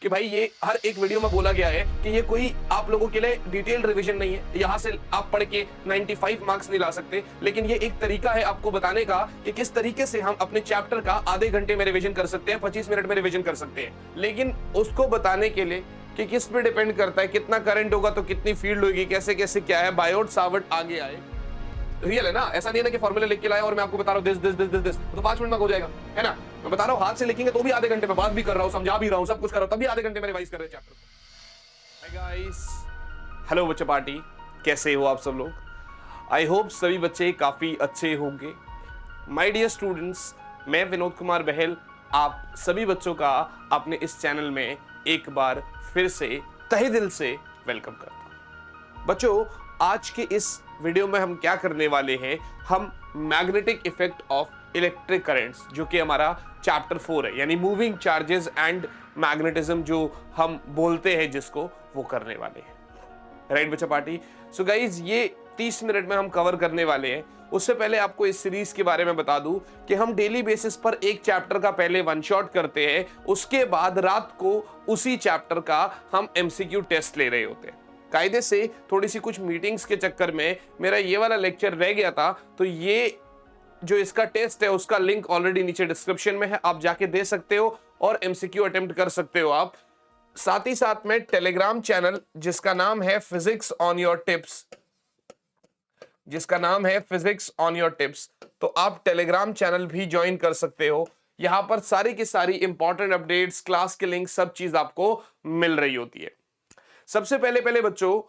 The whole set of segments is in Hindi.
कि भाई ये हर एक वीडियो में बोला गया है कि ये कोई आप लोगों के लिए डिटेल्ड रिवीजन नहीं है, यहाँ से आप पढ़ के 95 मार्क्स नहीं ला सकते, लेकिन ये एक तरीका है आपको बताने का कि किस तरीके से हम अपने चैप्टर का आधे घंटे में रिवीजन कर सकते हैं, 25 मिनट में रिवीजन कर सकते हैं। लेकिन उसको बताने के लिए कि किस पे डिपेंड करता है, कितना करंट होगा तो कितनी फील्ड होगी, कैसे कैसे क्या है, बायोट सावर्ट आगे आए। रियल है ना, ऐसा नहीं है ना कि फॉर्मूला लिख के लाया और मैं आपको बता रहा हूँ दिस तो 5 मिनट में हो जाएगा, है ना। मैं बता रहा हूँ हाथ से लिखेंगे तो भी आधे घंटे में, बात भी कर रहा हूँ, समझा भी रहा हूँ, सब कुछ कर रहा हूँ, तभी आधे घंटे में रिवाइज कर रहे हैं चैप्टर को। हाय गाइस, हेलो बच्चा पार्टी, कैसे हो आप सब लोग। आई होप सभी बच्चे काफी अच्छे होंगे। माय डियर स्टूडेंट्स, मैं विनोद कुमार बहल आप सभी बच्चों का अपने इस चैनल में एक बार फिर से तहे दिल से वेलकम करता हूं। बच्चों, आज के इस वीडियो में हम क्या करने वाले हैं, हम magnetic effect of electric currents, जो कि हमारा चैप्टर 4 है, यानी मूविंग चार्जेस एंड मैग्नेटिज्म जो हम बोलते हैं जिसको, वो करने वाले हैं। राइट बच्चा पार्टी। सो गाइज, ये 30 मिनट में हम कवर करने वाले हैं। उससे पहले आपको इस सीरीज के बारे में बता दूं कि हम डेली बेसिस पर एक चैप्टर का पहले वन शॉट करते हैं, उसके बाद रात को उसी चैप्टर का हम एमसीक्यू टेस्ट ले रहे होते हैं। कायदे से थोड़ी सी कुछ मीटिंग्स के चक्कर में मेरा ये वाला लेक्चर रह गया था, तो ये जो इसका टेस्ट है उसका लिंक ऑलरेडी नीचे डिस्क्रिप्शन में है, आप जाके दे सकते हो और एमसीक्यू अटेम्प्ट कर सकते हो आप। साथ ही साथ में टेलीग्राम चैनल जिसका नाम है फिजिक्स ऑन योर टिप्स, तो आप टेलीग्राम चैनल भी ज्वाइन कर सकते हो। यहां पर सारी की सारी इंपॉर्टेंट अपडेट्स, क्लास के लिंक, सब चीज आपको मिल रही होती है। सबसे पहले बच्चों,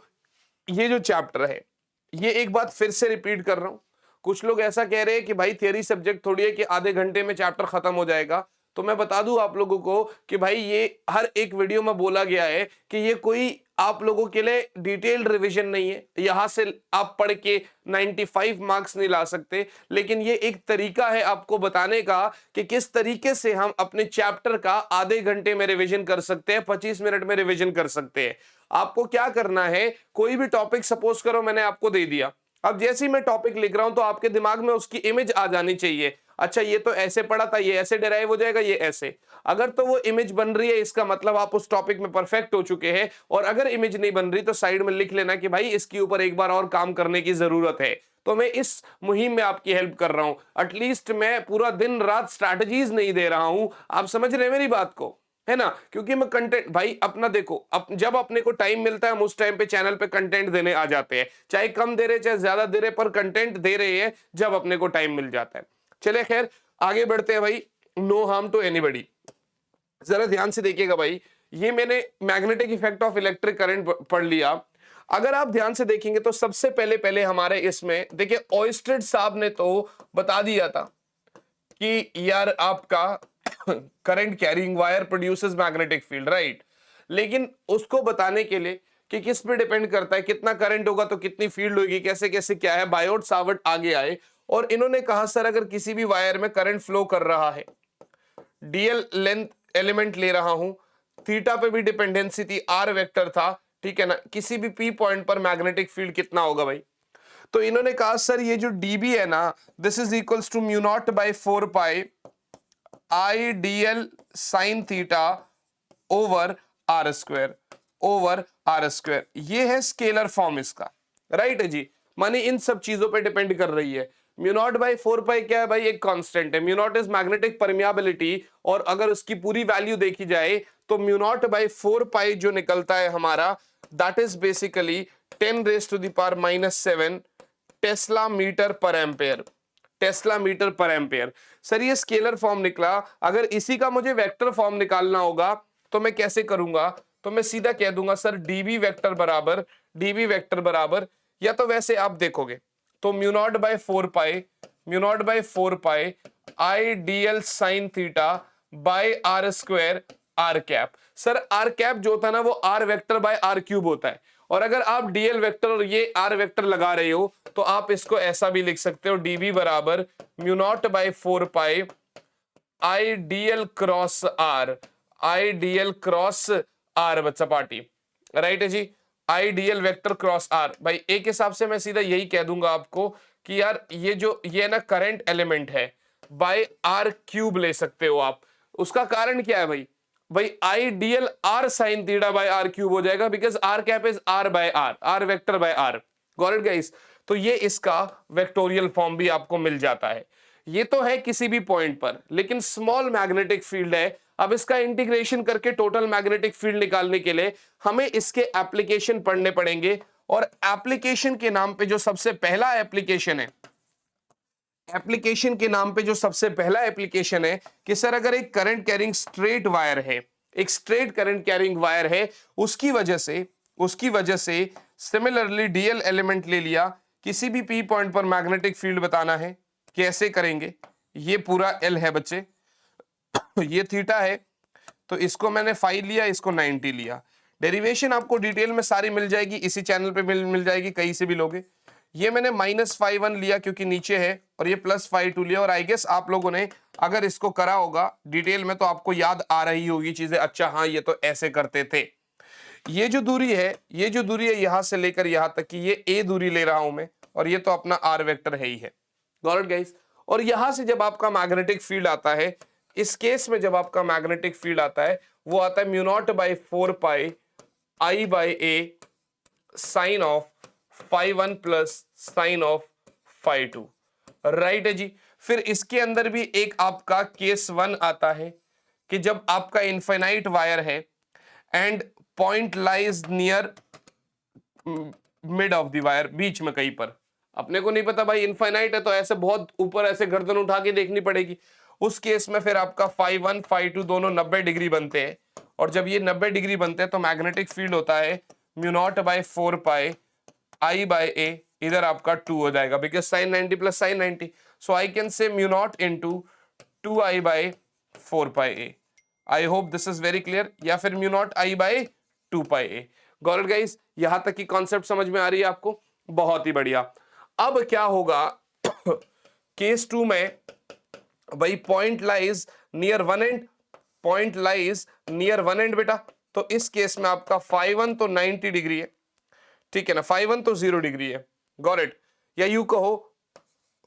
ये जो चैप्टर है, ये एक बात फिर से रिपीट कर रहा हूं। कुछ लोग ऐसा कह रहे हैं कि भाई थियरी सब्जेक्ट थोड़ी है कि आधे घंटे में चैप्टर खत्म हो जाएगा, तो मैं बता दूं आप लोगों को कि भाई ये हर एक वीडियो में बोला गया है कि ये कोई आप लोगों के लिए डिटेल्ड रिवीजन नहीं है, यहां से आप पढ़ के 95 मार्क्स नहीं ला सकते, लेकिन ये एक तरीका है आपको बताने का कि किस तरीके से हम अपने चैप्टर का आधे घंटे में रिवीजन कर सकते हैं, 25 मिनट में रिवीजन कर सकते हैं। आपको क्या करना है, कोई भी टॉपिक सपोज करो मैंने आपको दे दिया, अब जैसे ही मैं टॉपिक लिख रहा हूं तो आपके दिमाग में उसकी इमेज आ जानी चाहिए। अच्छा, ये तो ऐसे पढ़ा था, ये ऐसे डिराइव हो जाएगा, ये ऐसे। अगर तो वो इमेज बन रही है, इसका मतलब आप उस टॉपिक में परफेक्ट हो चुके हैं। और अगर इमेज नहीं बन रही तो साइड में लिख लेना कि भाई इसके ऊपर एक बार और काम करने की जरूरत है। तो मैं इस मुहिम में आपकी हेल्प कर रहा हूं। एटलीस्ट मैं पूरा दिन रात स्ट्रैटेजीज नहीं दे रहा हूं, आप समझ रहे हैं मेरी बात को, है ना। क्योंकि मैं कंटेंट, भाई अपना देखो, जब अपने को टाइम मिलता है हम उस टाइम पे चैनल पे कंटेंट देने आ जाते हैं, चाहे कम दे रहे चाहे ज्यादा दे रहे, पर कंटेंट दे रहे हैं जब अपने को टाइम मिल जाता है। चले खैर आगे बढ़ते हैं भाई। नो हार्म टू एनीबॉडी, जरा ध्यान से देखिएगा भाई। ये मैंने magnetic effect of electric current पढ़ लिया। अगर आप ध्यान से देखेंगे तो सबसे पहले हमारे इसमें देखिए, ऑयस्टेड साहब ने तो बता दिया था कि यार आपका current carrying wire produces magnetic field, right. लेकिन उसको बताने के लिए कि किस पे डिपेंड करता है, कितना करंट होगा तो कितनी फील्ड होगी, कैसे कैसे क्या है, बायोट सावर्ट आगे आए और इन्होंने कहा सर अगर किसी भी वायर में करंट फ्लो कर रहा है, डीएल लेंथ एलिमेंट ले रहा हूं, थीटा पे भी डिपेंडेंसी थी, आर वेक्टर था, ठीक है ना, किसी भी पी पॉइंट पर मैग्नेटिक फील्ड कितना होगा भाई। तो इन्होंने कहा सर ये जो डीबी है ना, this is equals to mu naught by 4 pi I dl sine theta over r square. ये है स्केलर फॉर्म इसका, राइट है जी। माने इन सब चीजों पे डिपेंड कर रही है। म्यू नॉट बाई 4 पाई क्या है भाई, एक कांस्टेंट है। Mu naught is magnetic permeability, और अगर उसकी पूरी वैल्यू देखी जाए तो म्यू नॉट बाई 4 पाई जो निकलता है हमारा, that is basically 10 raise to the power -7 tesla metre per ampere. Sir ये स्केलर फॉर्म निकला, अगर इसी का मुझे वेक्टर फॉर्म निकालना होगा तो मैं कैसे करूंगा, तो मैं सीधा कह दूंगा सर डीबी वेक्टर बराबर, या तो वैसे आप देखोगे तो mu naught by 4 pi I dl sine theta by r square r cap. Sir r cap जो होता है ना वो r vector by r cube होता है, और अगर आप डीएल वेक्टर और ये आर वेक्टर लगा रहे हो तो आप इसको ऐसा भी लिख सकते हो, डीबी बराबर mu naught by 4 pi I dl cross r बच्चा पार्टी, राइट है जी, आईडीएल वेक्टर क्रॉस आर। भाई एक हिसाब से मैं सीधा यही कह दूंगा आपको कि यार ये ना करंट एलिमेंट है, बाय आर क्यूब ले सकते हो आप। उसका कारण क्या है भाई, भाई Idl r sine theta by r cube हो जाएगा, because r cap is r by r, r vector by r. Got it guys? तो ये इसका वेक्टोरियल फॉर्म भी आपको मिल जाता है। ये तो है किसी भी पॉइंट पर, लेकिन स्मॉल मैग्नेटिक फील्ड है। अब इसका इंटीग्रेशन करके टोटल मैग्नेटिक फील्ड निकालने के लिए हमें इसके एप्लीकेशन पढ़ने पड़ेंगे। और एप्लीकेशन के नाम पे जो सबसे पहला एप्लीकेशन है, एप्लीकेशन के नाम पे जो सबसे पहला एप्लीकेशन है कि सर अगर एक करंट कैरिंग स्ट्रेट वायर है, एक स्ट्रेट करंट कैरिंग वायर है, उसकी वजह से सिमिलरली डीएल एलिमेंट ले लिया, किसी भी पी पॉइंट पर मैग्नेटिक फील्ड बताना है, कैसे करेंगे? ये पूरा एल है बच्चे, ये थीटा है, तो इसको मैंने 5 लिया, इसको 90 लिया। डेरिवेशन आपको डिटेल में सारी मिल जाएगी, इसी चैनल पे मिल जाएगी, कहीं से भी लोगे। ये मैंने -5 लिया क्योंकि नीचे है, और ये +5 लिया। और आई गेस आप लोगों ने अगर इसको करा होगा डिटेल में तो आपको याद आ रही होगी चीजें, अच्छा हाँ ये तो ऐसे करते थे। ये जो दूरी है यहां से लेकर यहां तक की, ये ए दूरी ले रहा हूं मैं, और ये तो अपना आर वेक्टर है ही है। Got it guys? और यहां से जब आपका मैग्नेटिक फील्ड आता है, इस केस में जब आपका मैग्नेटिक फील्ड आता है, वो आता है μ0/4π I/a sine of φ1 plus sine of φ2। Right है जी। फिर इसके अंदर भी एक आपका केस 1 आता है कि जब आपका इनफाइनाइट वायर है and point lies near mid of the wire, बीच में कहीं पर। अपने को नहीं पता भाई, इनफाइनाइट है तो ऐसे बहुत ऊपर ऐसे गर्दन उठा के देखनी पड़ेगी। उस केस में फिर आपका φ1 φ2 दोनों 90 डिग्री बनते हैं, और जब ये 90 डिग्री बनते हैं तो मैग्नेटिक फील्ड होता है μ0/4π I/a, इधर आपका 2 हो जाएगा, because sin 90 plus sin 90, so I can say μ0 into 2I/4πa। I hope this is very clear, या फिर μ0 I/2πa। Got it guys? यहां तक की कॉन्सेप्ट समझ में आ रही है आपको? बहुत ही बढ़िया। अब क्या होगा केस 2 में, भाई point lies near one and, point lies near one and बेटा, तो इस केस में आपका φ1 तो 90 डिग्री है, ठीक है ना, φ1 तो 0 डिग्री है। Got it? या यू कहो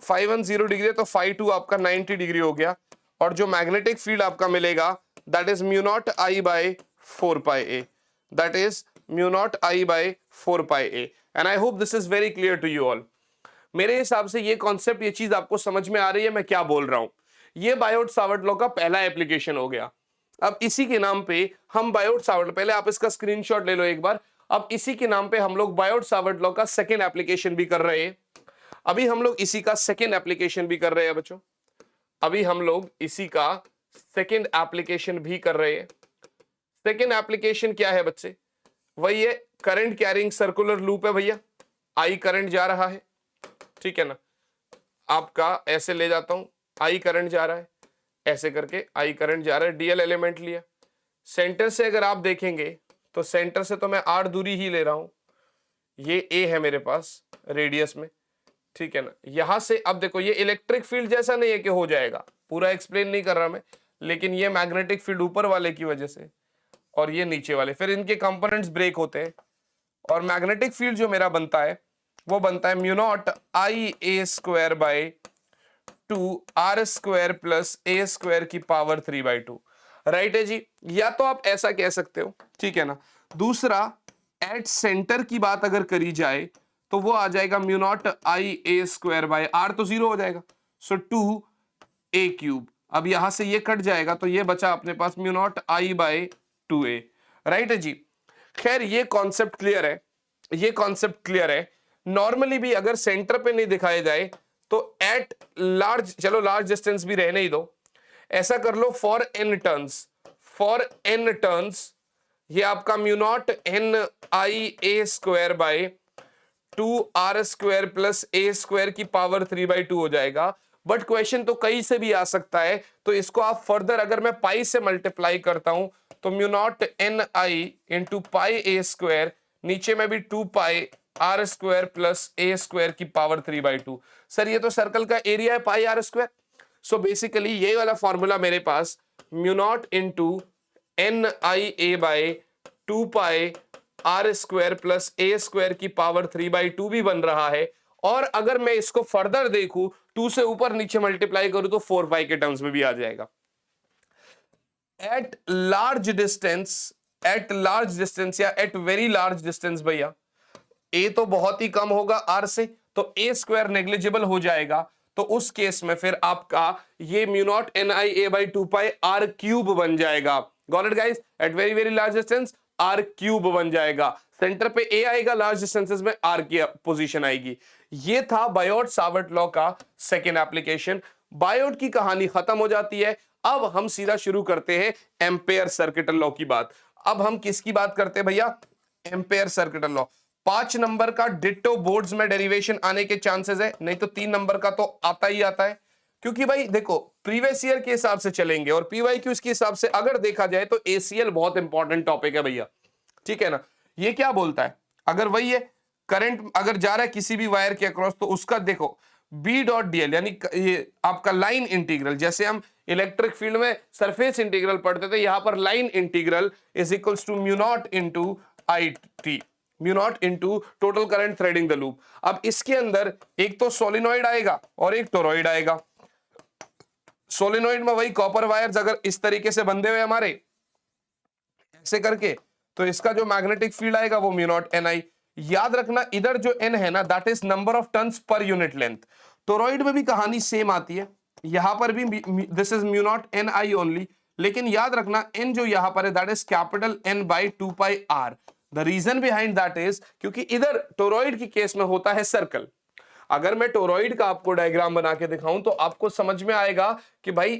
φ1 0 डिग्री है तो φ2 आपका 90 डिग्री हो गया, और जो मैग्नेटिक फील्ड आपका मिलेगा that is μ0 I/4πa, that is μ0 I/4πa। And I hope this is very clear to you all. मेरे हिसाब से ये कॉन्सेप्ट, ये चीज आपको समझ में आ रही है मैं क्या बोल रहा हूं। ये बायोट सावर्ट लॉ का पहला एप्लीकेशन हो गया। अब इसी के नाम पे हम बायोट सावर्ट, पहले आप इसका स्क्रीनशॉट ले लो एक बार। अब इसी के नाम पे हम लोग बायोट सावर्ट लॉ का सेकंड एप्लीकेशन भी कर रहे हैं। अभी हम लोग इसी का सेकंड एप्लीकेशन भी कर रहे हैं बच्चों, अभी हम लोग इसी का सेकंड एप्लीकेशन भी कर रहे हैं। सेकंड एप्लीकेशन क्या है बच्चे? वही है, करंट कैरिंग सर्कुलर लूप है भैया, आई करंट जा रहा है, ठीक है ना, आपका ऐसे ले जाता हूं, आई करंट जा रहा है, ऐसे करके आई करंट जा रहा है, डीएल एलिमेंट लिया। सेंटर से अगर आप देखेंगे तो सेंटर से तो मैं 8 दूरी ही ले रहा हूं, ये ए है मेरे पास रेडियस में, ठीक है ना। यहां से अब देखो, ये इलेक्ट्रिक फील्ड जैसा नहीं है कि हो जाएगा, पूरा एक्सप्लेन नहीं कर रहा मैं, लेकिन ये मैग्नेटिक फील्ड ऊपर वाले की वजह से और ये नीचे वाले, फिर इनके कंपोनेंट्स ब्रेक होते हैं, और मैग्नेटिक फील्ड जो मेरा बनता है वो बनता है μ0 Ia² R² प्लस A² की पावर 3/2। राइट है जी। या तो आप ऐसा कह सकते हो, ठीक है ना। दूसरा, एट सेंटर की बात अगर करी जाए तो वो आ जाएगा μ0 Ia² R तो 0 हो जाएगा, सो 2a³। अब यहां से ये कट जाएगा तो ये बचा अपने पास μ0 I/2a। राइट है जी। खैर ये कॉन्सेप्ट क्लियर है, ये कॉन्सेप्ट क्लियर है। नॉर्मली भी अगर सेंटर पे नहीं दिखाया जाए तो एट लार्ज, चलो लार्ज डिस्टेंस भी रहने ही दो, ऐसा कर लो for n turns, for n turns ये आपका μ0 N/2 प्लस A² की पावर 3/2 हो जाएगा। बट क्वेश्चन तो कहीं से भी आ सकता है, तो इसको आप फर्दर अगर मैं पाई से मल्टीप्लाई करता हूं तो μ0 Ni इंटू पाई A², नीचे में भी 2π R² प्लस A² की पावर 3/2। सर ये तो सर्कल का एरिया है पाई R²। सो बेसिकली ये वाला फॉर्मूला मेरे पास μ0 into Nia/2π R² plus A² की पावर 3/2 भी बन रहा है। और अगर मैं इसको फर्दर देखूं, 2 से ऊपर नीचे मल्टीप्लाई करूं तो 4π के टर्म्स में भी आ जाएगा। At large distance, at large distance या एट वेरी लार्ज डिस्टेंस भैया, ए तो बहुत ही कम होगा आर से, तो ए स्क्वायर नेग्लिजिबल हो जाएगा। तो उस केस में फिर आपका ये mu naught n I a by 2 pi r cube बन जाएगा। Got it guys? At very very large distance r cube बन जाएगा। सेंटर पे ए आएगा, लार्ज डिस्टेंसेस में आर की पोजीशन आएगी। ये था बायोट सावर्ट लॉ का सेकेंड एप्लीकेशन। बायोट की कहानी खत्म हो जाती है। अब हम सीधा शुरू करते हैं एम्पेयर सर्किटल लॉ की बात। अब हम किसकी बात करते हैं भैया? Ampere circuital law. 5 नंबर का डिट्टो बोर्ड्स में डेरिवेशन आने के चांसेस है, नहीं तो 3 नंबर का तो आता ही आता है। क्योंकि भाई देखो, प्रीवियस ईयर के हिसाब से चलेंगे और पीवाईक्यूज के हिसाब से अगर देखा जाए तो एसीएल बहुत इंपॉर्टेंट टॉपिक है भैया, ठीक है ना। ये क्या बोलता है? अगर वही है करंट अगर जा रहा है किसी भी वायर के अक्रॉस, तो उसका देखो बी डॉट डीएल यानी ये आपका लाइन इंटीग्रल, जैसे हम इलेक्ट्रिक फील्ड में सरफेस इंटीग्रल पढ़ते थे, यहां पर line integral is equals to mu naught into I T, mu naught into total current threading the loop. अब इसके अंदर एक तो सोलिनॉइड आएगा और एक टोरॉइड आएगा। सोलिनॉइड में वही कॉपर वायर्स अगर इस तरीके से बंधे हुए हमारे ऐसे करके, तो इसका जो मैग्नेटिक फील्ड आएगा वो म्यू नॉट एन आई। याद रखना इधर जो एन है ना, that is number of turns per unit length. Toroid में भी कहानी सेम आती है, यहां पर भी this is mu naught n I only, लेकिन याद रखना एन जो यहां पर है that is capital n by 2 pi r. The reason behind that is क्योंकि इधर टोरॉइड की केस में होता है सर्कल। अगर मैं टोरॉइड का आपको डायग्राम बना के दिखाऊं तो आपको समझ में आएगा कि भाई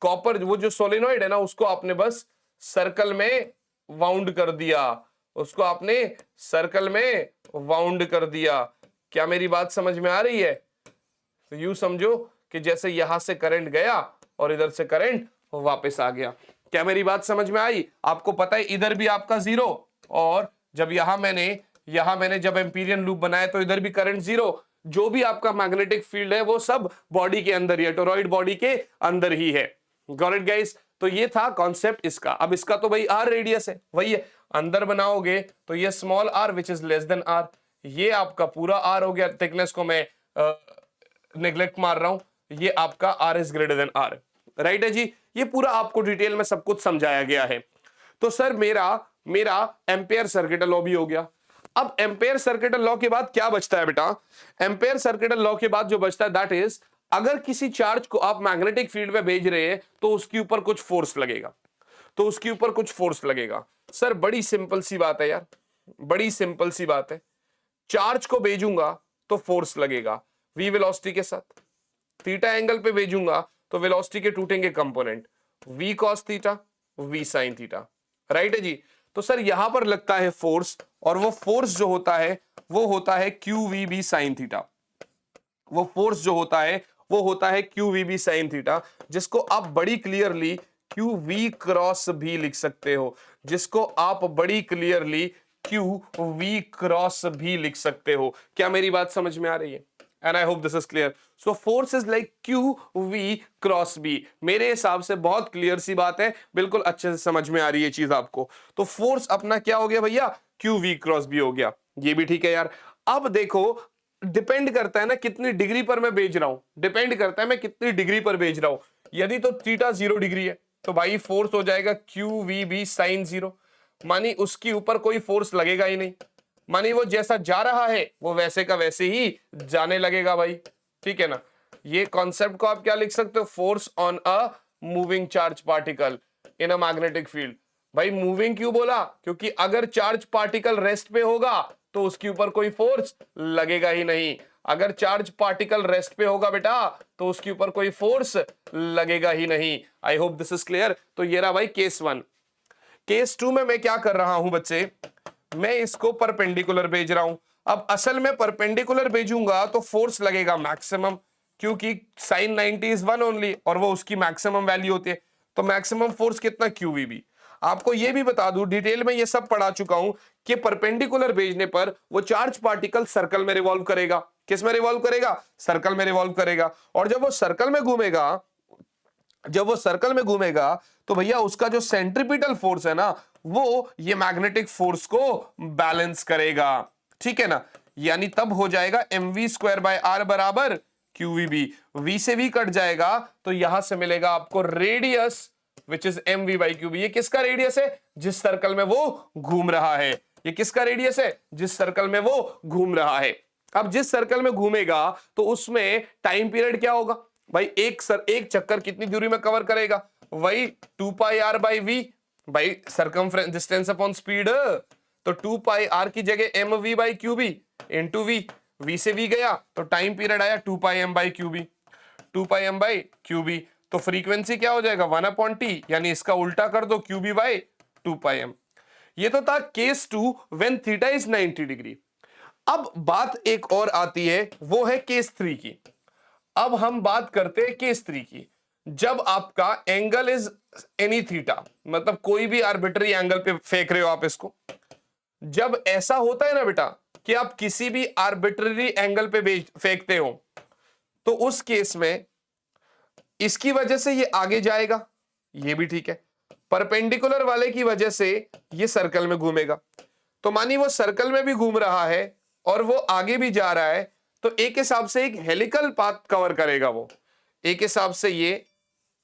कॉपर वो जो सोलिनॉइड है ना, उसको आपने बस सर्कल में वाउंड कर दिया, उसको आपने सर्कल में वाउंड कर दिया। क्या मेरी बात समझ में आ रही है? तो यूं समझो कि जैसे यहां से करंट गया और इधर से करंट वापस आ गया। क्या मेरी बात समझ में आई? आपको पता है इधर भी आपका जीरो, और जब यहां मैंने जब एम्पीरियन लूप बनाया तो इधर भी करंट जीरो। जो भी आपका मैग्नेटिक फील्ड है वो सब बॉडी के अंदर ही है, टोरॉइड बॉडी के अंदर ही है। Got it guys? तो ये था कॉन्सेप्ट इसका। अब इसका तो भाई आर रेडियस है, वही है, अंदर बनाओगे तो ये small r which is less than r, ये आपका पूरा आर हो गया। थिकनेस को मैं नेग्लेक्ट मार रहा हूं, ये आपका r is greater than r, right है जी। ये पूरा आपको डिटेल में सब कुछ समझाया गया है। तो सर मेरा एम्पेयर सर्किटल लॉ भी हो गया। अब एम्पेयर सर्किटल लॉ के बाद क्या बचता है बेटा? एम्पेयर सर्किटल लॉ के बाद जो बचता है दैट इज, अगर किसी चार्ज को आप मैग्नेटिक फील्ड में भेज रहे हैं तो उसके ऊपर कुछ फोर्स लगेगा, तो उसके ऊपर कुछ फोर्स लगेगा। सर बड़ी सिंपल सी बात है यार, बड़ी सिंपल सी बात है। चार्ज को भेजूंगा तो फोर्स लगेगा v वेलोसिटी के साथ, थीटा एंगल पे भेजूंगा तो वेलोसिटी के टूटेंगे component v cos theta v sin theta, right है जी। तो सर यहां पर लगता है फोर्स, और वो फोर्स जो होता है वो होता है q v B sine theta. वो फोर्स जो होता है वो होता है q v B sine theta, जिसको आप बड़ी क्लियरली क्यू वी क्रॉस भी लिख सकते हो, जिसको आप बड़ी क्लियरली क्यू वी क्रॉस भी लिख सकते हो। क्या मेरी बात समझ में आ रही है? And I hope this is clear. So force is like q v cross B. मेरे हिसाब से बहुत क्लियर सी बात है, बिल्कुल अच्छे से समझ में आ रही है चीज आपको। तो फोर्स अपना क्या हो गया भैया? क्यू वी क्रॉस बी हो गया। ये भी ठीक है यार। अब देखो डिपेंड करता है ना कितनी डिग्री पर मैं भेज रहा हूं, डिपेंड करता है मैं कितनी डिग्री पर भेज रहा हूं। यदि तो थीटा 0 डिग्री है तो भाई फोर्स हो जाएगा क्यू वी बी साइन 0, मानी उसके ऊपर कोई फोर्स लगेगा ही नहीं, मानी वो जैसा जा रहा है वो वैसे का वैसे ही जाने लगेगा भाई, ठीक है ना। ये कॉन्सेप्ट को आप क्या लिख सकते हो? Force on a moving charge particle in a magnetic field. भाई मूविंग क्यों बोला? क्योंकि अगर चार्ज पार्टिकल रेस्ट पे होगा तो उसके ऊपर कोई फोर्स लगेगा ही नहीं। अगर चार्ज पार्टिकल रेस्ट पे होगा बेटा तो उसके ऊपर कोई फोर्स लगेगा ही नहीं। आई होप दिस इज क्लियर। तो ये रहा भाई केस 1। केस 2 में मैं क्या कर रहा हूं बच्चे? मैं इसको परपेंडिकुलर भेज रहा हूं। अब असल में परपेंडिकुलर भेजूंगा तो फोर्स लगेगा मैक्सिमम, क्योंकि साइन 90 इज 1 ओनली और वो उसकी मैक्सिमम वैल्यू होती है। तो मैक्सिमम फोर्स कितना? क्यूवीबी। आपको ये भी बता दूं, डिटेल में ये सब पढ़ा चुका हूं कि परपेंडिकुलर भेजने पर वो चार्ज पार्टिकल सर्कल में रिवॉल्व करेगा। किस में रिवॉल्व करेगा? सर्कल में रिवॉल्व करेगा। और जब वो सर्कल में घूमेगा तो भैया उसका जो सेंट्रीपिटल फोर्स है ना, वो ये मैग्नेटिक फोर्स को बैलेंस करेगा, ठीक है ना। यानी तब हो जाएगा mv स्क्वायर बाय आर बराबर qvb। v से v कट जाएगा तो यहां से मिलेगा आपको radius which is m we by Q B. ये किसका रेडियस है? जिस सर्कल में वो घूम रहा है। ये किसका रेडियस है? जिस सर्कल में वो घूम रहा है। अब जिस सर्कल में घूमेगा तो उसमें टाइम पीरियड क्या होगा भाई? एक चक्कर कितनी दूरी में कवर करेगा? वही 2 pi R by V by circumference distance upon speed. तो 2 पाई आर की जगह M we by Q B into V, V से वी गया तो टाइम पीरियड आया 2 pi M by Q B, 2 pi M by Q B. तो फ्रीक्वेंसी क्या हो जाएगा? 1 अपॉन टी, यानी इसका उल्टा कर दो q B by 2 pi m. ये तो था case 2 when theta is 90 degree. अब बात एक और आती है, वो है केस 3 की। अब हम बात करते हैं केस 3 की, जब आपका एंगल इज एनी थीटा, मतलब कोई भी आर्बिट्री एंगल पे फेंक रहे हो आप इसको। जब ऐसा होता है ना बेटा कि आप किसी भी आर्बिट्री एंगल पे फेंकते हो, तो उस केस में इसकी वजह से ये आगे जाएगा, ये भी ठीक है। परपेंडिकुलर वाले की वजह से ये सर्कल में घूमेगा। तो मानिए वो सर्कल में भी घूम रहा है और वो आगे भी जा रहा है, तो एक हिसाब से एक हेलिकल पाथ कवर करेगा। वो एक हिसाब से ये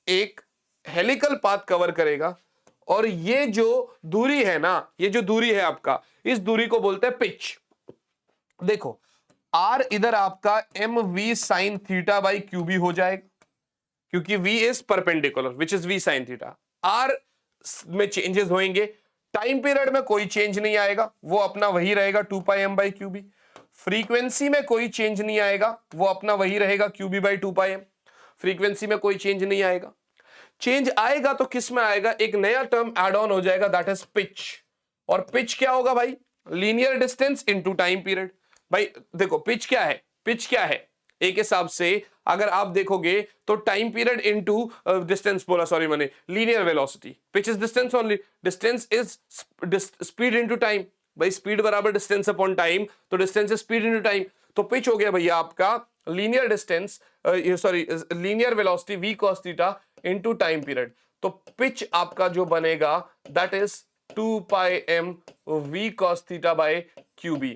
एक हेलिकल पाथ कवर करेगा। और ये जो दूरी है ना, ये जो दूरी है आपका, इस दूरी को बोलते हैं पिच। देखो आर इधर आपका m v sine theta by Q B हो जाएगा, क्योंकि v is perpendicular which is v sine theta. r में चेंजेस होंगे, टाइम पीरियड में कोई चेंज नहीं आएगा, वो अपना वही रहेगा 2 pi M by Q B. Frequency में कोई चेंज नहीं आएगा, वो अपना वही रहेगा Q B by 2 pi M. Frequency में कोई चेंज नहीं आएगा। चेंज आएगा तो किस में आएगा? एक नया टर्म एड ऑन हो जाएगा, दैट इज पिच। और पिच क्या होगा भाई? Linear distance into time period. भाई देखो पिच क्या है? पिच क्या है? एक हिसाब से अगर आप देखोगे तो टाइम पीरियड इनटू डिस्टेंस बोला, सॉरी मैंने linear velocity. Pitch is distance only, distance is speed into time. भाई स्पीड बराबर डिस्टेंस अपॉन टाइम, तो distance is speed into time. तो पिच हो गया भैया आपका linear distance, sorry linear velocity v cos theta into time period. तो पिच आपका जो बनेगा that is 2 pi m v cos theta by qb।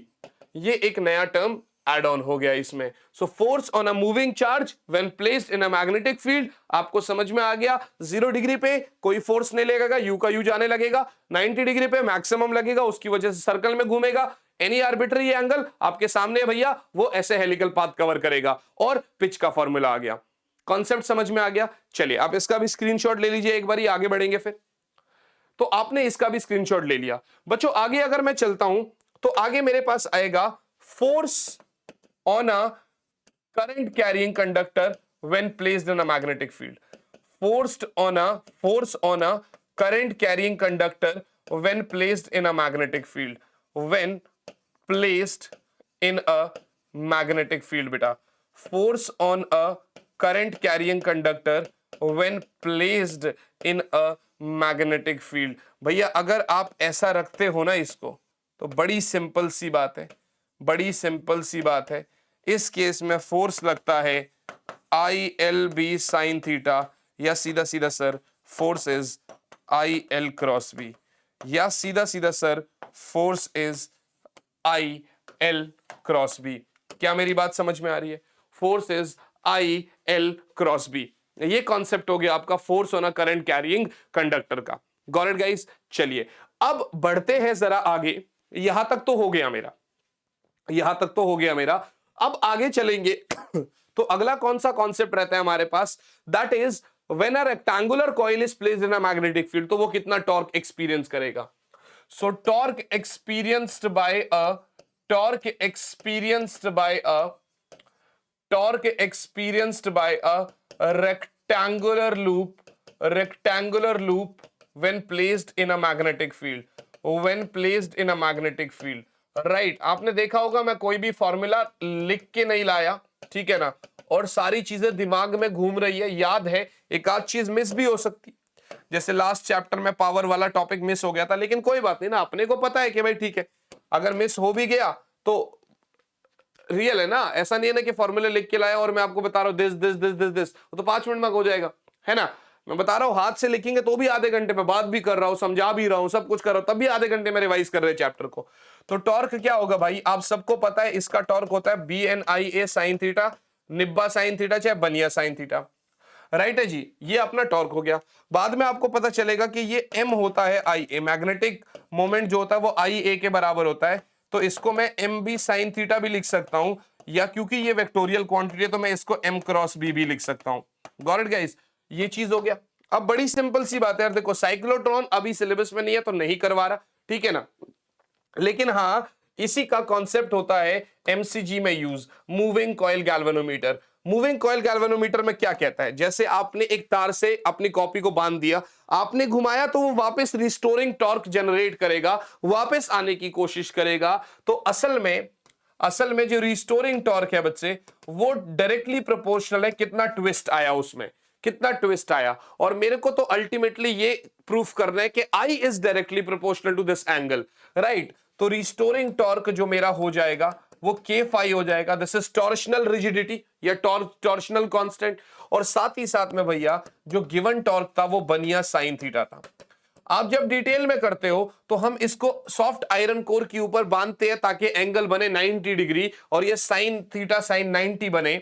ये एक नया टर्म एड ऑन हो गया इसमें। So force on a moving charge when placed in a magnetic field, आपको समझ में आ गया। 0 डिग्री पे कोई फोर्स नहीं लगेगा, यू का यू जाने लगेगा। 90 डिग्री पे मैक्सिमम लगेगा, उसकी वजह से सर्कल में घूमेगा। एनी आर्बिट्री एंगल आपके सामने है भैया, वो ऐसे हेलिकल पाथ कवर करेगा। और पिच का फॉर्मूला आ गया, कॉन्सेप्ट समझ में आ गया। चलिए आप इसका भी स्क्रीनशॉट ले लीजिए, एक बार आगे बढ़ेंगे फिर। तो आपने इसका भी स्क्रीनशॉट ले लिया। बच्चों आगे अगर मैं चलता हूं तो आगे मेरे पास आएगा force on a current carrying conductor when placed in a magnetic field. Force on a current carrying conductor when placed in a magnetic field. When placed in a magnetic field beta. Force on a current carrying conductor when placed in a magnetic field. भैया अगर आप ऐसा रखते हो ना इसको, तो बड़ी सिंपल सी बात है, बड़ी सिंपल सी बात है। इस केस में फोर्स लगता है I L B sine theta, या सीधा सीधा sir force is I L cross B, या सीधा सीधा sir force is I L cross B. क्या मेरी बात समझ में आ रही है? Force is I L cross B. ये कॉन्सेप्ट हो गया आपका force on a current carrying conductor का। Got it guys? चलिए अब बढ़ते हैं जरा आगे। यहां तक तो हो गया मेरा, यहां तक तो हो गया मेरा। अब आगे चलेंगे तो अगला कौन सा कॉन्सेप्ट रहता है हमारे पास? That is when a rectangular coil is placed in a magnetic field, तो वो कितना टॉर्क एक्सपीरियंस करेगा। So torque experienced by a rectangular loop when placed in a magnetic field, right. आपने देखा होगा मैं कोई भी फॉर्मूला लिख के नहीं लाया, ठीक है ना, और सारी चीजें दिमाग में घूम रही है, याद है। एक आध चीज मिस भी हो सकती, जैसे लास्ट चैप्टर में पावर वाला टॉपिक मिस हो गया था, लेकिन कोई बात नहीं ना, अपने को पता है कि भाई ठीक है, अगर मिस हो भी गया तो रियल है ना। ऐसा नहीं है ना कि फॉर्मूले लिख के लाया और मैं आपको बता रहा हूं this this this this this, तो 5 मिनट में हो जाएगा, है ना। मैं बता रहा हूं हाथ से लिखेंगे तो भी आधे घंटे में, बात भी कर रहा हूं, समझा भी रहा हूं, सब कुछ कर रहा हूं, तब भी आधे घंटे में रिवाइज कर रहे हैं चैप्टर को। तो टॉर्क क्या होगा भाई? आप सबको पता है इसका टॉर्क होता है B N I A sine theta, निब्बा sine theta चाहे बनिया साइन थीटा, राइट है जी, ये अपना टॉर्क हो गया। बाद में आपको पता चलेगा कि ये एम होता है आई ए, मैग्नेटिक मोमेंट जो होता है वो आई ए के बराबर होता है, तो इसको मैं एम बी साइन थीटा भी लिख सकता हूं, या क्योंकि ये वेक्टोरियल क्वांटिटी है तो मैं इसको एम क्रॉस बी भी लिख सकता हूं। गॉट इट गाइस, ये चीज हो गया। अब बड़ी सिंपल सी बात है यार, देखो साइक्लोट्रॉन अभी सिलेबस में नहीं है तो नहीं करवा रहा, ठीक है ना, लेकिन हाँ इसी का कॉन्सेप्ट होता है एमसीजी में use, moving coil galvanometer. Moving coil galvanometer में क्या कहता है, जैसे आपने एक तार से अपनी कॉपी को बांध दिया, आपने घुमाया तो वो वापस रिस्टोरिंग टॉर्क जनरेट करेगा, वापस आने की कोशिश करेगा। तो असल में जो रिस्टोरिंग टॉर्क है बच्चे, वो डायरेक्टली प्रोपोर्शनल है कितना ट्विस्ट आया उसमें, कितना ट्विस्ट आया। और मेरे को तो अल्टीमेटली ये प्रूफ करना है कि I is directly proportional to this angle, right. तो रिस्टोरिंग टॉर्क जो मेरा हो जाएगा वो के फाई हो जाएगा, दिस इज टॉर्शनल रिजिडिटी या टॉर्शनल कांस्टेंट। और साथ ही साथ में भैया जो गिवन टॉर्क था वो बनिया साइन थीटा था। आप जब डिटेल में करते हो तो हम इसको सॉफ्ट आयरन कोर के ऊपर बांधते हैं ताकि एंगल बने 90 डिग्री और ये साइन थीटा साइन 90 बने।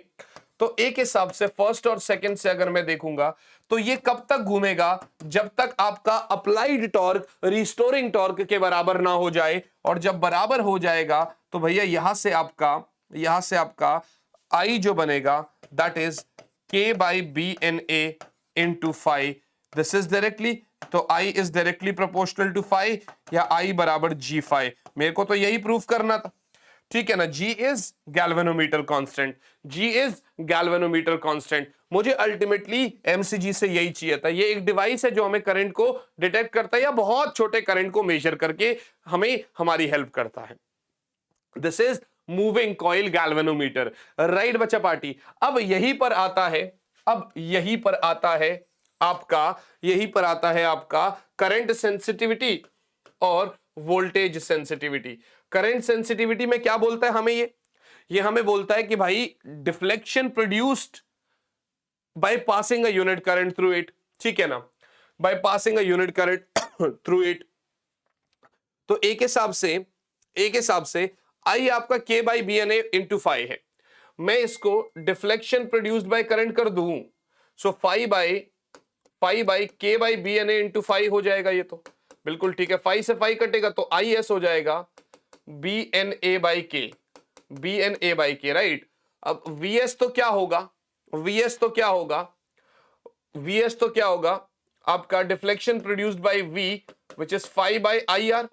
तो एक हिसाब से फर्स्ट और सेकंड से अगर मैं देखूंगा तो ये कब तक घूमेगा, जब तक आपका अप्लाइड टॉर्क रिस्टोरिंग टॉर्क के बराबर ना हो जाए। और जब बराबर हो जाएगा तो भैया यहां से आपका आई जो बनेगा that is K by B N A into five, this is directly, तो I is directly proportional to five या आई बराबर जी फाइव। मेरे को तो यही प्रूफ करना था, ठीक है ना। G is galvanometer constant, G is galvanometer constant. मुझे अल्टीमेटली एमसीजी से यही चाहिए था। ये एक डिवाइस है जो हमें करंट को डिटेक्ट करता है या बहुत छोटे करंट को मेजर करके हमें हमारी हेल्प करता है। This is moving coil galvanometer, right बच्चा पार्टी। अब यहीं पर आता है आपका करंट सेंसिटिविटी और वोल्टेज सेंसिटिविटी। करंट सेंसिटिविटी में क्या बोलता है हमें, ये हमें बोलता है कि भाई deflection produced by passing a unit current through it, ठीक है ना, by passing a unit current through it. तो एक हिसाब से आई आपका K by B N A into five है, मैं इसको डिफ्लेक्शन प्रोड्यूस्ड बाय करंट कर दूं, so five by K by B N A into five हो जाएगा। ये तो बिल्कुल ठीक है, फाइव से फाइव कटेगा तो आई एस हो जाएगा B N A by K, right. अब वी एस तो क्या होगा, आपका deflection produced by V which is 5 by I R.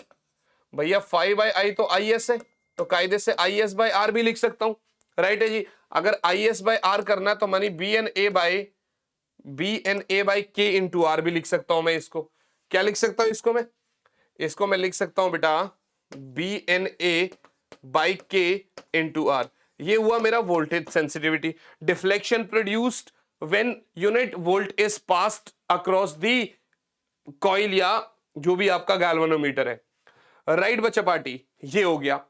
भैया 5 बाई आई तो आई एस है, तो कायदे से आई एस बाई आर भी लिख सकता हूं, राइट है जी। अगर आई एस बाई आर करना है तो मानी बी एन ए बाई के इंटू आर भी लिख सकता हूं मैं। इसको क्या लिख सकता हूं, इसको मैं लिख सकता हूं बेटा बी एन ए बाई के इंटू आर। ये हुआ मेरा voltage sensitivity. Deflection produced when unit volt is passed across the coil या जो भी आपका गैल्वेनोमीटर है, राइट बच्चा पार्टी। ये हो गया।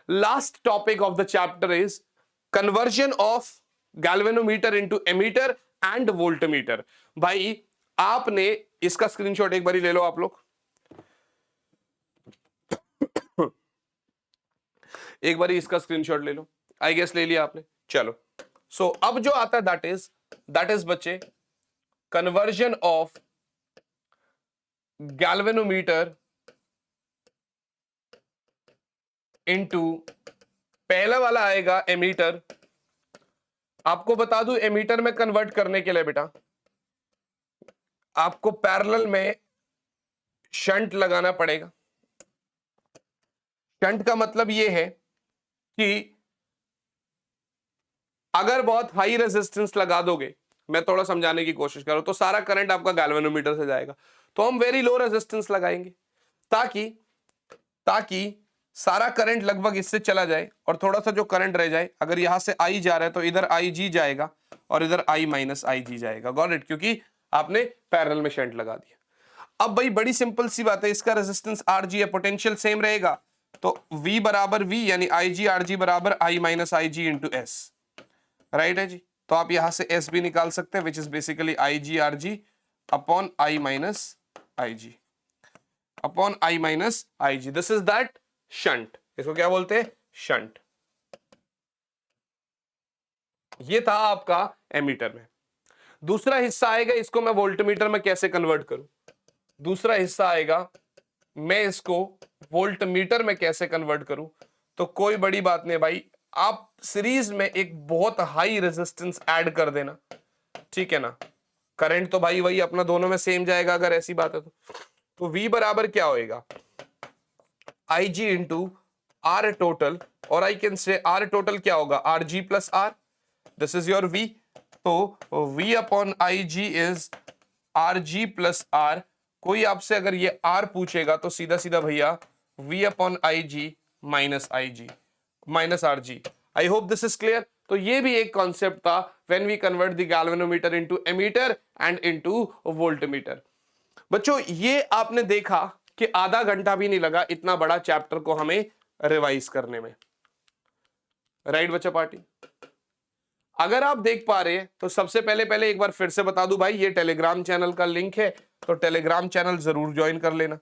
Last topic of the chapter is conversion of galvanometer into ammeter and voltmeter. भाई आपने इसका स्क्रीनशॉट एक बार ले लो आप लोग, एक बार इसका स्क्रीनशॉट ले लो, आई गेस ले लिया आपने, चलो। सो अब जो आता है दैट इज बच्चे कन्वर्जन ऑफ गैल्वेनोमीटर इनटू, पहला वाला आएगा एमीटर। आपको बता दूं एमीटर में कन्वर्ट करने के लिए बेटा आपको पैरेलल में शंट लगाना पड़ेगा। शंट का मतलब यह है कि अगर बहुत हाई रेजिस्टेंस लगा दोगे, मैं थोड़ा समझाने की कोशिश करूं, तो सारा करंट आपका गैल्वेनोमीटर से जाएगा। तो हम वेरी लो रेजिस्टेंस लगाएंगे ताकि सारा करंट लगभग इससे चला जाए और थोड़ा सा जो करंट रह जाए, अगर यहां से आई जा रहा है तो इधर आई जी जाएगा और इधर आई माइनस आई जी जाएगा। गॉट इट, क्योंकि आपने पैरेलल में शंट लगा दिया। अब भाई बड़ी सिंपल सी बात है, इसका रेजिस्टेंस आर जी है, पोटेंशियल सेम रहेगा, तो V बराबर V यानी आई जी आर जी बराबर आई minus I ji into S, right है जी। तो आप यहां से S भी निकाल सकते हैं which is basically I G R G upon I minus I G upon I minus I G. This is that shunt, इसको क्या बोलते हैं, शंट। ये था आपका एमीटर में। दूसरा हिस्सा आएगा, इसको मैं वोल्टमीटर में कैसे कन्वर्ट करूं, दूसरा हिस्सा आएगा मैं इसको वोल्टमीटर में कैसे कन्वर्ट करूं। तो कोई बड़ी बात नहीं भाई, आप सीरीज में एक बहुत हाई रेजिस्टेंस ऐड कर देना, ठीक है ना। करंट तो भाई वही अपना दोनों में सेम जाएगा अगर ऐसी बात है तो V बराबर क्या होएगा, IG इंटू आर टोटल, और I can say r total क्या होगा, RG plus R, this is your V। तो V upon IG is RG plus R। कोई आपसे अगर ये R पूछेगा तो सीधा सीधा भैया V upon IG minus IG minus RG। I hope this is clear. तो ये भी एक कॉन्सेप्ट था when we convert the galvanometer into ammeter and into voltmeter. बच्चों ये आपने देखा कि आधा घंटा भी नहीं लगा इतना बड़ा चैप्टर को हमें रिवाइज करने में, राइट बच्चा पार्टी। अगर आप देख पा रहे हैं तो सबसे पहले एक बार फिर से बता दूं भाई, ये टेलीग्राम चैनल का लिंक है, तो टेलीग्राम चैनल जरूर ज्वाइन कर लेना।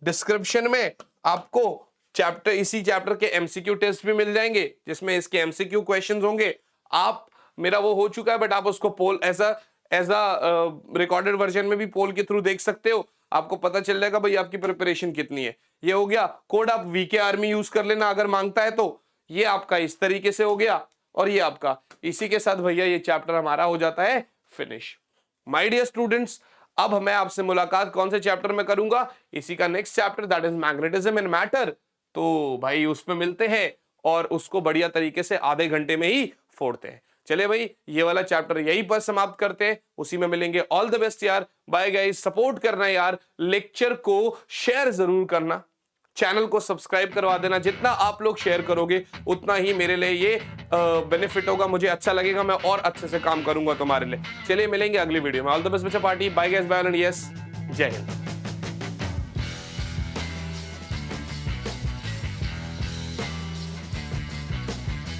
डिस्क्रिप्शन में आपको चैप्टर, इसी चैप्टर के एमसीक्यू टेस्ट भी मिल जाएंगे जिसमें इसके एमसीक्यू क्वेश्चंस होंगे। आप, मेरा वो हो चुका है बट आप उसको poll as a recorded version में भी पोल के थ्रू देख सकते हो, आपको पता चल जाएगा भाई आपकी प्रिपरेशन कितनी है। ये हो गया कोड, आप वीके आर्मी यूज कर लेना अगर मांगता है तो। ये आपका इस तरीके से हो गया, और ये आपका, इसी के साथ भैया ये चैप्टर हमारा हो जाता है फिनिश। माय डियर स्टूडेंट्स, अब मैं आपसे मुलाकात कौन से चैप्टर में करूंगा, इसी का next chapter that is magnetism and matter. तो भाई उसमें मिलते हैं और उसको बढ़िया तरीके से आधे घंटे में ही फोड़ते हैं। चले भाई ये वाला चैप्टर यहीं पर समाप्त करते हैं, उसी में मिलेंगे। ऑल द बेस्ट यार, बाय गाइस। सपोर्ट करना यार, लेक्चर को शेयर जरूर करना, चैनल को सब्सक्राइब करवा देना। जितना आप लोग शेयर करोगे उतना ही मेरे लिए ये बेनिफिट होगा, मुझे अच्छा लगेगा, मैं और अच्छे से काम करूंगा तुम्हारे लिए। चलिए मिलेंगे अगली वीडियो में। ऑल द बेस्ट बच्चा party, bye guys, bye and yes, जय हिंद।